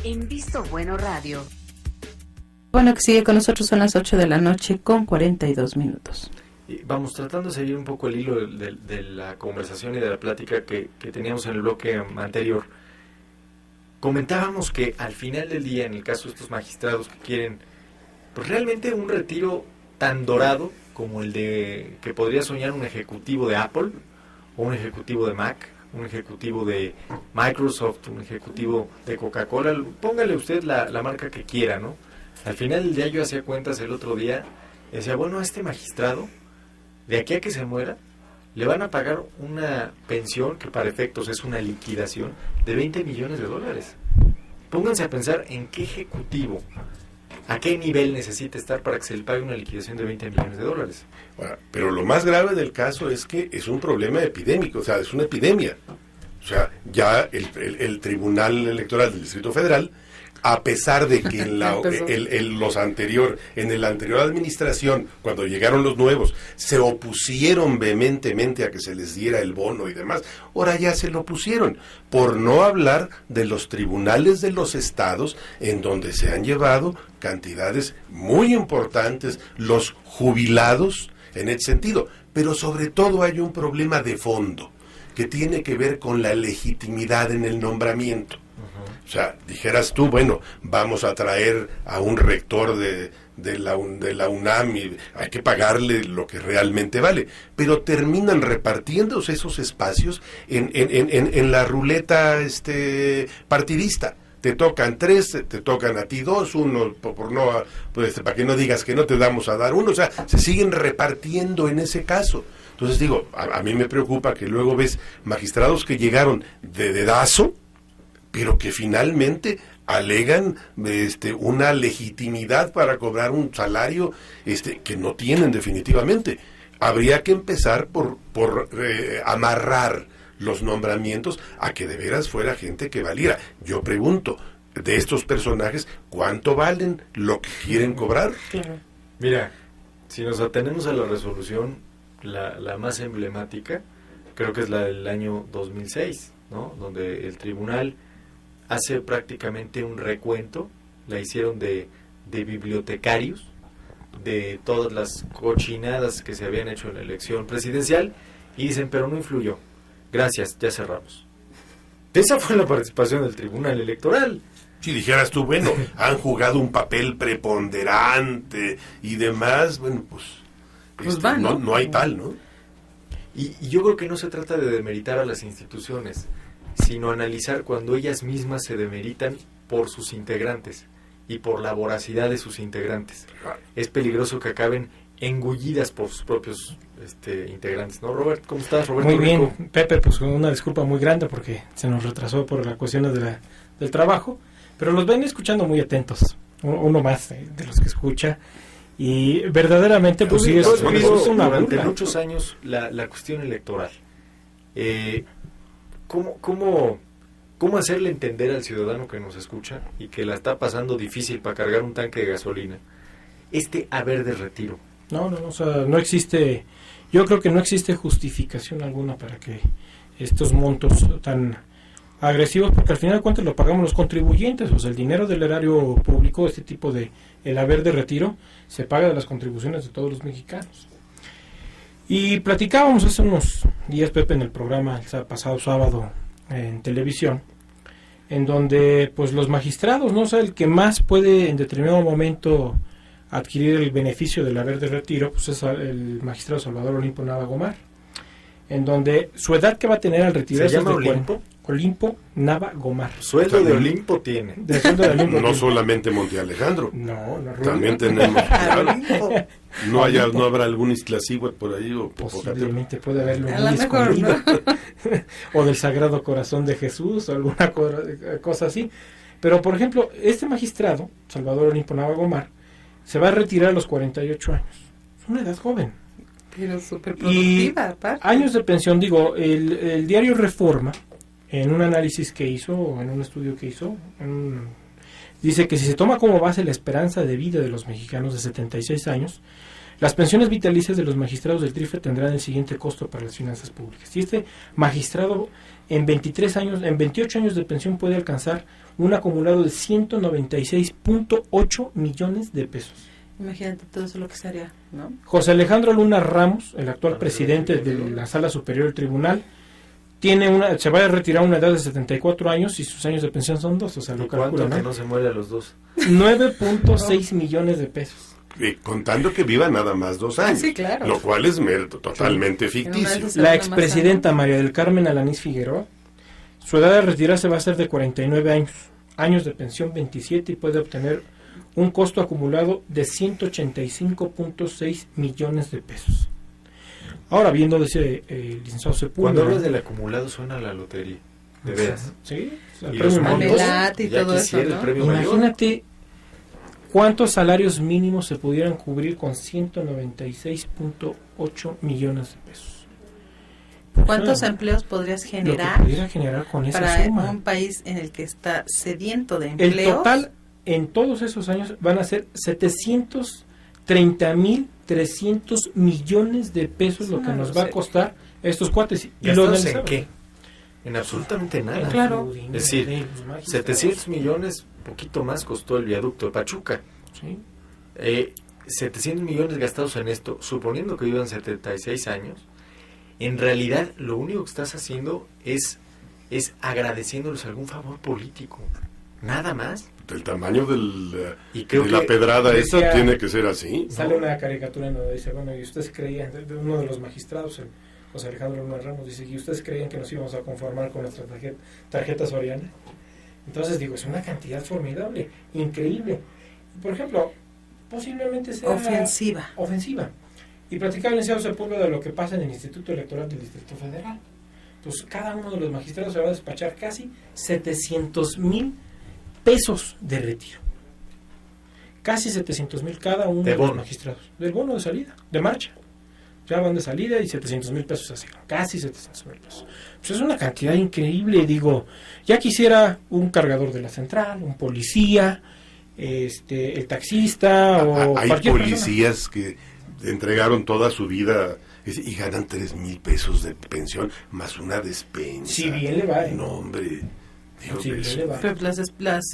En Visto Bueno Radio. Bueno, que sigue con nosotros, son las 8 de la noche con 42 minutos. Y vamos tratando de seguir un poco el hilo de la conversación y de la plática que teníamos en el bloque anterior. Comentábamos que al final del día, en el caso de estos magistrados que quieren, pues realmente un retiro tan dorado como el de que podría soñar un ejecutivo de Apple, o un ejecutivo de Mac, un ejecutivo de Microsoft, un ejecutivo de Coca-Cola, póngale usted la marca que quiera, ¿no? Al final del día yo hacía cuentas el otro día, decía, bueno, a este magistrado, de aquí a que se muera, le van a pagar una pensión que para efectos es una liquidación de $20 millones. Pónganse a pensar en qué ejecutivo, a qué nivel necesita estar para que se le pague una liquidación de $20 millones. Bueno, pero lo más grave del caso es que es un problema epidémico, o sea, es una epidemia. O sea, ya el Tribunal Electoral del Distrito Federal, a pesar de que en la anterior administración, cuando llegaron los nuevos, se opusieron vehementemente a que se les diera el bono y demás, ahora ya se lo pusieron, por no hablar de los tribunales de los estados, en donde se han llevado cantidades muy importantes los jubilados en ese sentido, pero sobre todo hay un problema de fondo, que tiene que ver con la legitimidad en el nombramiento. O sea, dijeras tú, bueno, vamos a traer a un rector de la UNAM y hay que pagarle lo que realmente vale, pero terminan repartiéndose esos espacios en la ruleta partidista. Te tocan 3, te tocan a ti 2, uno por no, pues, para que no digas que no te damos a dar uno, o sea, se siguen repartiendo en ese caso. Entonces digo, a mí me preocupa que luego ves magistrados que llegaron de dedazo, pero que finalmente alegan una legitimidad para cobrar un salario que no tienen definitivamente. Habría que empezar por amarrar los nombramientos a que de veras fuera gente que valiera. Yo pregunto, de estos personajes, ¿cuánto valen lo que quieren cobrar? Claro. Mira, si nos atenemos a la resolución, la más emblemática, creo que es la del año 2006, ¿no? Donde el tribunal hace prácticamente un recuento, la hicieron de bibliotecarios, de todas las cochinadas que se habían hecho en la elección presidencial, y dicen, pero no influyó, gracias, ya cerramos. Esa fue la participación del Tribunal Electoral. Si dijeras tú, bueno, han jugado un papel preponderante y demás, bueno, pues no hay tal, ¿no? Y yo creo que no se trata de demeritar a las instituciones, sino analizar cuando ellas mismas se demeritan por sus integrantes y por la voracidad de sus integrantes. Es peligroso que acaben engullidas por sus propios integrantes, ¿no, Robert? ¿Cómo estás, Roberto? Muy bien, Pepe, pues con una disculpa muy grande porque se nos retrasó por las cuestiones del trabajo, pero los ven escuchando muy atentos, uno más de los que escucha, y verdaderamente pues sí, es una durante burla. muchos años la cuestión electoral. ¿Cómo hacerle entender al ciudadano que nos escucha y que la está pasando difícil para cargar un tanque de gasolina haber de retiro? No, o sea, no existe, yo creo que no existe justificación alguna para que estos montos tan agresivos, porque al final de cuentas lo pagamos los contribuyentes, o sea, el dinero del erario público, este tipo de, el haber de retiro, se paga de las contribuciones de todos los mexicanos. Y platicábamos hace unos días, Pepe, en el programa el pasado sábado en televisión, en donde pues los magistrados, no, o sea, el que más puede en determinado momento adquirir el beneficio del haber de retiro, pues es el magistrado Salvador Olimpo Nava Gomar, en donde su edad que va a tener al retirarse ¿Se llama de Olimpo? Olimpo Nava Gomar. Sueldo de Olimpo tiene. De sueldo de Olimpo No tiene. solamente Monte Alejandro. No, También tenemos. No habrá algún Iztaccíhuatl por ahí o posiblemente puede haberlo A muy lo mejor, escondido. ¿no? O del Sagrado Corazón de Jesús o alguna cosa así. Pero por ejemplo, este magistrado, Salvador Olimpo Nava Gomar, se va a retirar a los 48 años. Es una edad joven. Pero súper productiva, aparte. Años de pensión, digo, el diario Reforma, en un análisis que hizo, en un estudio que hizo, Dice que si se toma como base la esperanza de vida de los mexicanos de 76 años, las pensiones vitalicias de los magistrados del TRIFE tendrán el siguiente costo para las finanzas públicas. Si este magistrado en 28 años de pensión puede alcanzar un acumulado de 196.8 millones de pesos. Imagínate todo eso lo que se haría, ¿no? José Alejandro Luna Ramos, el actual presidente de la Sala Superior del Tribunal, se va a retirar a una edad de 74 años y sus años de pensión son 2, o sea, lo calcula, ¿Cuánto ¿no? que no se muere a los dos? 9.6 millones de pesos. Contando que viva nada más 2 años, sí, claro. Lo cual es totalmente ficticio. La expresidenta María del Carmen Alanís Figueroa, su edad de retirarse va a ser de 49 años de pensión 27 y puede obtener un costo acumulado de 185.6 millones de pesos. Ahora, viendo ese licenciado Sepúlveda. Cuando hablas del acumulado suena a la lotería, de veras. Sí, Y premio los mayor. montos, Melate y ya todo eso, quisiera ¿no? el premio mayor. Imagínate cuántos salarios mínimos se pudieran cubrir con 196.8 millones de pesos. ¿Cuántos empleos podrías Lo generar que pudiera generar con esa para suma. un país en el que está sediento de El empleos? total en todos esos años van a ser 730.300 millones de pesos lo que Una nos va a grosera. costar estos cuates. Y ¿Gastados en analizamos. qué? En absolutamente nada. Claro. Es decir, 700 millones, poquito más costó el viaducto de Pachuca. Sí. 700 millones gastados en esto, suponiendo que vivan 76 años, en realidad lo único que estás haciendo es agradeciéndoles algún favor político. Nada más. El tamaño de Y creo la que pedrada esa decía- tiene que ser así. Sale una caricatura en donde dice, bueno, y ustedes creían, de uno de los magistrados, el José Alejandro Luna Ramos, dice, ¿y ustedes creían que nos íbamos a conformar con nuestra tarjeta Soriana? Entonces digo, es una cantidad formidable, increíble. Por ejemplo, posiblemente sea Ofensiva. Y platicaba el licenciado Sepúlveda de lo que pasa en el Instituto Electoral del Distrito Federal. Entonces, cada uno de los magistrados se va a despachar casi 700,000 pesos de retiro. Casi 700,000 cada uno De de los bono. magistrados. Del bono de salida, de marcha. Ya van de salida y 700,000 pesos así. Casi 700,000 pesos. Pues es una cantidad increíble. Digo, ya quisiera un cargador de la central, un policía, el taxista o Hay cualquier policías que entregaron toda su vida y ganan 3,000 pesos de pensión más una despensa. Si bien le va, ¿eh? No, hombre. Digo, Si bien eso- le va. Pero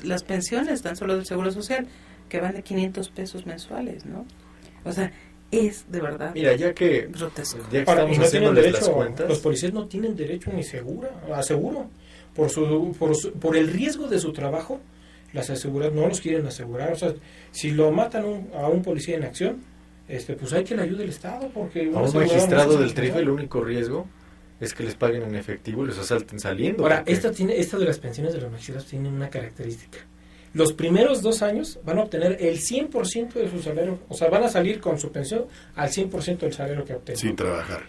las pensiones tan solo del Seguro Social, que van de 500 pesos mensuales, ¿no? O sea, es de verdad Mira, ya que grotesco. ya que Ahora, estamos y no tienen haciéndoles derecho, las cuentas, los policías no tienen derecho ni a seguro. Por el riesgo de su trabajo, las aseguradoras no los quieren asegurar. O sea, si lo matan a un policía en acción, pues hay que le ayude el Estado. Porque a una un aseguradora magistrado no del se TRIFE responsable. el único riesgo es que les paguen en efectivo y los asalten saliendo. Ahora, porque- esta de las pensiones de los magistrados tiene una característica. Los primeros 2 años van a obtener el 100% de su salario, o sea, van a salir con su pensión al 100% del salario que obtienen. sin trabajar.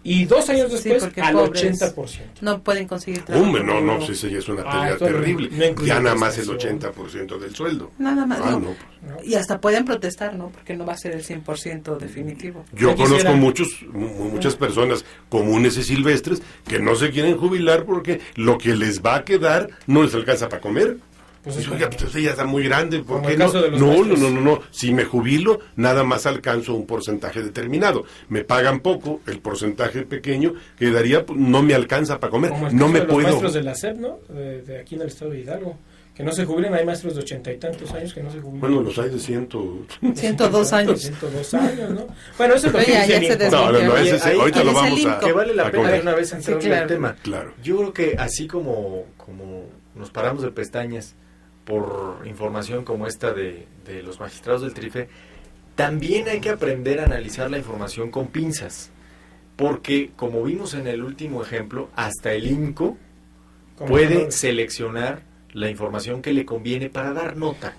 Y 2 años Sí, después porque al pobres. 80%. No pueden conseguir trabajo. Hombre, no, pues eso ya es una pelea esto no- terrible. no incluye Ya nada más el prestación. 80% del sueldo. Nada más. Ah, digo, no, pues. ¿No? Y hasta pueden protestar, ¿no? Porque no va a ser el 100% definitivo. Yo Ya quisiera- conozco muchas personas comunes y silvestres que no se quieren jubilar porque lo que les va a quedar no les alcanza para comer. Pues Dice, es oiga, como- pues usted ya está muy grande, ¿por como qué el no? caso de los No, maestros. no. Si me jubilo, nada más alcanzo un porcentaje determinado. Me pagan poco, el porcentaje pequeño quedaría, pues, no me alcanza para comer. Como el No caso me de los puedo. maestros de la SEP, ¿no? De aquí en el estado de Hidalgo. Que no se jubilen, hay maestros de 80 y tantos años que no se jubilan. Bueno, los hay de 100. 102 años. 102 años, ¿no? Bueno, eso es lo Oye, que dice ya el se INCO. No, desmintió. ese Ahí- ahorita ahí lo es el vamos a. INCO. que vale la a pena contar. de una vez entrar Sí, en el claro. tema. Claro. Yo creo que así como nos paramos de pestañas por información como esta de los magistrados del TRIFE, también hay que aprender a analizar la información con pinzas. Porque, como vimos en el último ejemplo, hasta el INCO Como puede valores. seleccionar la información que le conviene para dar nota.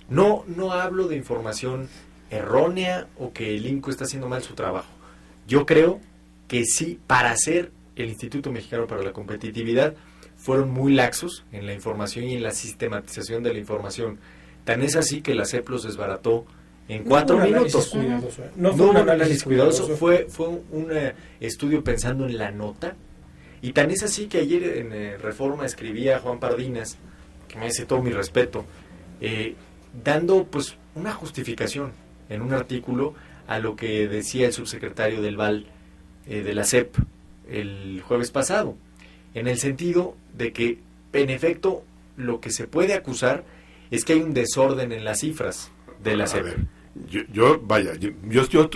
No hablo de información errónea o que el INCO está haciendo mal su trabajo. Yo creo que sí, para hacer el Instituto Mexicano para la Competitividad, fueron muy laxos en la información y en la sistematización de la información. Tan es así que la CEP los desbarató en No 4 fue un análisis minutos. cuidadoso, ¿eh? No fue fue un análisis cuidadoso, fue un estudio pensando en la nota. Y tan es así que ayer en Reforma escribía Juan Pardinas, que merece todo mi respeto, dando pues una justificación en un artículo a lo que decía el subsecretario del VAL de la SEP el jueves pasado, en el sentido de que en efecto lo que se puede acusar es que hay un desorden en las cifras de la SEP. A ver, yo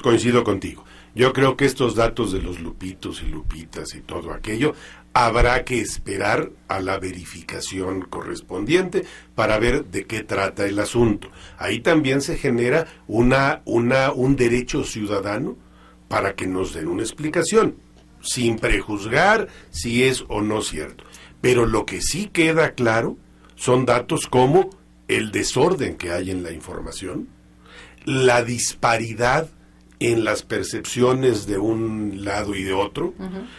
coincido contigo. Yo creo que estos datos de los lupitos y lupitas y todo aquello habrá que esperar a la verificación correspondiente para ver de qué trata el asunto. Ahí también se genera un derecho ciudadano para que nos den una explicación, sin prejuzgar si es o no cierto. Pero lo que sí queda claro son datos como el desorden que hay en la información, la disparidad en las percepciones de un lado y de otro,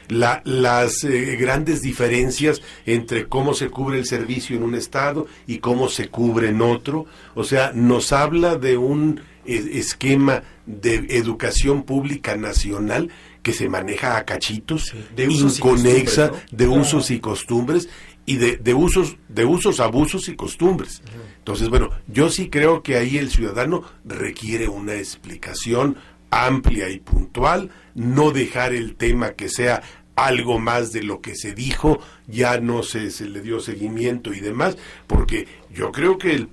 las grandes diferencias entre cómo se cubre el servicio en un estado y cómo se cubre en otro. O sea, nos habla de un esquema de educación pública nacional que se maneja a cachitos, de usos inconexa, ¿no? de usos y costumbres, y de usos, abusos y costumbres. Entonces, bueno, yo sí creo que ahí el ciudadano requiere una explicación amplia y puntual, no dejar el tema que sea algo más de lo que se dijo, ya no se le dio seguimiento y demás, porque yo creo que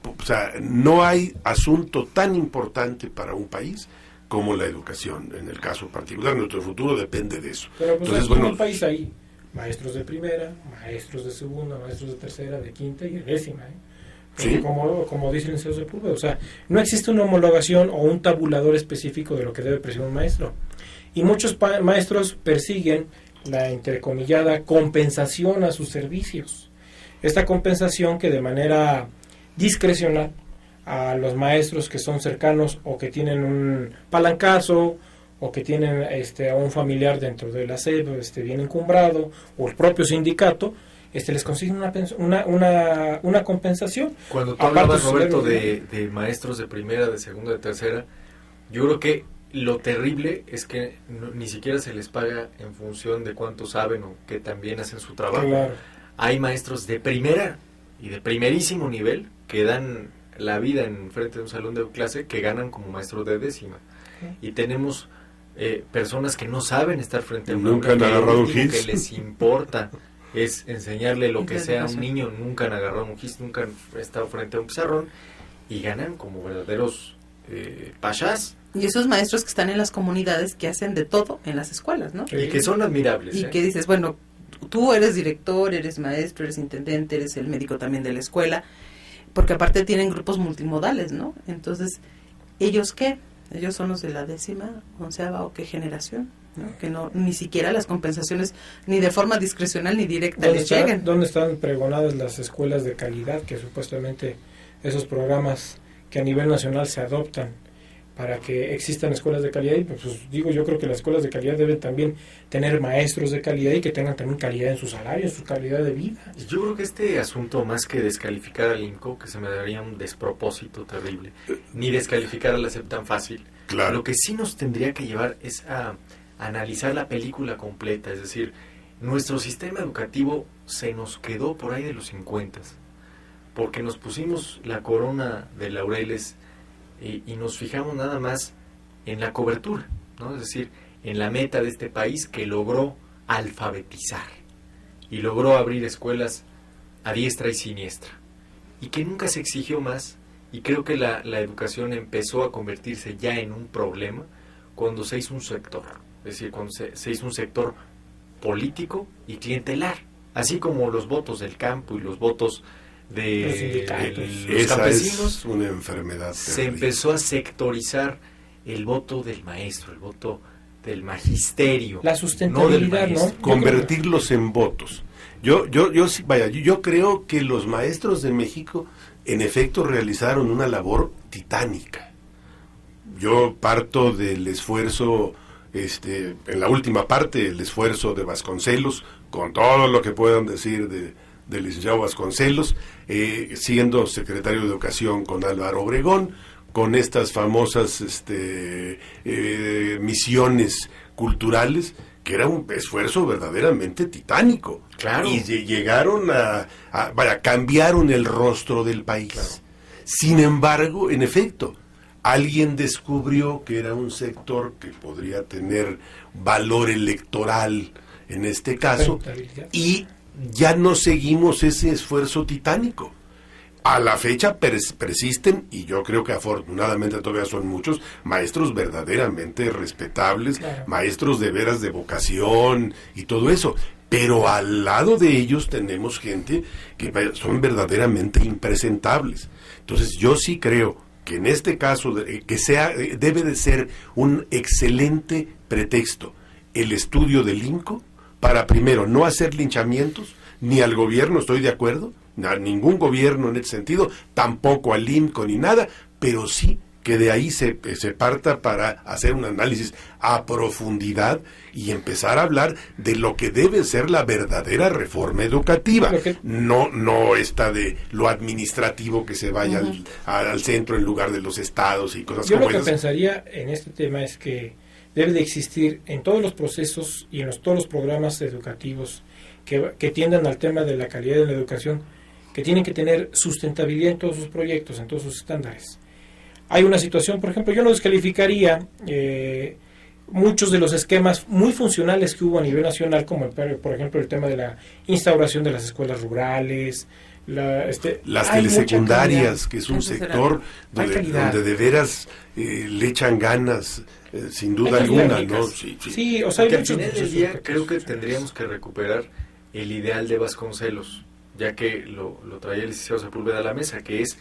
no hay asunto tan importante para un país como la educación, en el caso particular. Nuestro futuro depende de eso. Pero pues entonces, en el país hay maestros de primera, maestros de segunda, maestros de tercera, de quinta y de décima, Sí. Como dice el licenciado Sepúlveda, o sea, no existe una homologación o un tabulador específico de lo que debe percibir un maestro. Y muchos maestros persiguen la entrecomillada compensación a sus servicios. Esta compensación que de manera discrecional a los maestros que son cercanos o que tienen un palancazo o que tienen a un familiar dentro de la SEP bien encumbrado, o el propio sindicato, les consiguen una compensación. Cuando tú hablabas, Roberto, de maestros de primera, de segunda, de tercera, yo creo que lo terrible es que ni siquiera se les paga en función de cuánto saben o que también hacen su trabajo. Claro. Hay maestros de primera y de primerísimo nivel que dan la vida en frente de un salón de clase que ganan como maestros de décima. Y tenemos personas que no saben estar frente a un nunca han agarrado un GIS, que les importa es enseñarle lo que sea a un niño. Nunca han agarrado un GIS, nunca han estado frente a un pizarrón y ganan como verdaderos pachás. Y esos maestros que están en las comunidades que hacen de todo en las escuelas, ¿no? Y que son admirables. Y que dices, bueno, tú eres director, eres maestro, eres intendente, eres el médico también de la escuela, porque aparte tienen grupos multimodales, ¿no? Entonces, ¿ellos qué? Ellos son los de la 10ª, 11ª o qué generación, ¿no? Que no, ni siquiera las compensaciones, ni de forma discrecional ni directa les lleguen. ¿Dónde están pregonadas las escuelas de calidad, que supuestamente esos programas que a nivel nacional se adoptan para que existan escuelas de calidad? Y pues digo, yo creo que las escuelas de calidad deben también tener maestros de calidad y que tengan también calidad en su salario, en su calidad de vida. Yo creo que este asunto, más que descalificar al INCO, que se me daría un despropósito terrible, ni descalificar a la SEP tan fácil, claro. Lo que sí nos tendría que llevar es a analizar la película completa, es decir, nuestro sistema educativo se nos quedó por ahí de los 50, porque nos pusimos la corona de laureles y nos fijamos nada más en la cobertura, ¿no? Es decir, en la meta de este país que logró alfabetizar y logró abrir escuelas a diestra y siniestra y que nunca se exigió más, y creo que la educación empezó a convertirse ya en un problema cuando se hizo un sector, es decir, cuando se hizo un sector político y clientelar, así como los votos del campo y los votos de los campesinos. Es una enfermedad se terrible. empezó a sectorizar el voto del maestro, el voto del magisterio, la sustentabilidad, ¿no? Convertirlos en votos. Yo creo que los maestros de México en efecto realizaron una labor titánica. Yo parto del esfuerzo, en la última parte, el esfuerzo de Vasconcelos, con todo lo que puedan decir del licenciado Vasconcelos, siendo secretario de Educación con Álvaro Obregón, con estas famosas misiones culturales, que era un esfuerzo verdaderamente titánico. Claro. Y llegaron cambiaron el rostro del país. Claro. Sin embargo, en efecto, alguien descubrió que era un sector que podría tener valor electoral en este caso y ya no seguimos ese esfuerzo titánico. A la fecha persisten, y yo creo que afortunadamente todavía son muchos, maestros verdaderamente respetables, claro, maestros de veras de vocación y todo eso. Pero al lado de ellos tenemos gente que son verdaderamente impresentables. Entonces yo sí creo que en este caso debe de ser un excelente pretexto el estudio del INCO para primero no hacer linchamientos, ni al gobierno, estoy de acuerdo, a ningún gobierno en ese sentido, tampoco al INCO ni nada, pero sí que de ahí se parta para hacer un análisis a profundidad y empezar a hablar de lo que debe ser la verdadera reforma educativa, no esta de lo administrativo que se vaya al centro en lugar de los estados y cosas como esas. Yo lo que pensaría en este tema es que debe de existir en todos los procesos y en todos los programas educativos que tiendan al tema de la calidad de la educación, que tienen que tener sustentabilidad en todos sus proyectos, en todos sus estándares. Hay una situación, por ejemplo, yo no descalificaría muchos de los esquemas muy funcionales que hubo a nivel nacional, como por ejemplo el tema de la instauración de las escuelas rurales, las telesecundarias, que es un sector donde de veras le echan ganas, sin duda alguna, ¿no? Sí, o sea, al final del día creo que tendríamos que recuperar el ideal de Vasconcelos, ya que lo traía el licenciado Sepúlveda a la mesa, que es,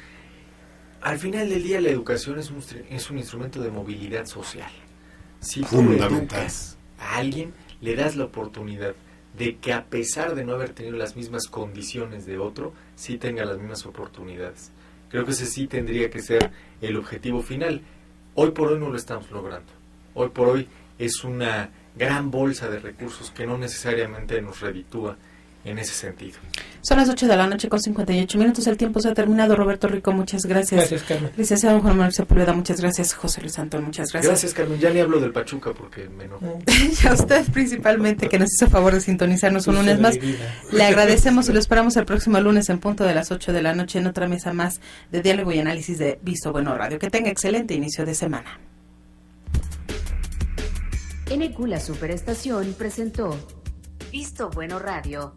al final del día la educación es un instrumento de movilidad social. Si tú educas a alguien, le das la oportunidad de que, a pesar de no haber tenido las mismas condiciones de otro, sí tenga las mismas oportunidades. Creo que ese sí tendría que ser el objetivo final. Hoy por hoy no lo estamos logrando. Hoy por hoy es una gran bolsa de recursos que no necesariamente nos reditúa en ese sentido. Son las 8 de la noche con 58 minutos, el tiempo se ha terminado. Roberto Rico, muchas gracias. Gracias, Carmen. Licenciado Juan Manuel Sepúlveda, muchas gracias. José Luis Antón, muchas gracias. Gracias, Carmen. Ya ni hablo del Pachuca porque me enojo. Y a usted principalmente, que nos hizo favor de sintonizarnos un lunes más. Le agradecemos y lo esperamos el próximo lunes en punto de las 8 de la noche en otra mesa más de diálogo y análisis de Visto Bueno Radio. Que tenga excelente inicio de semana. NQ La Superestación presentó Visto Bueno Radio.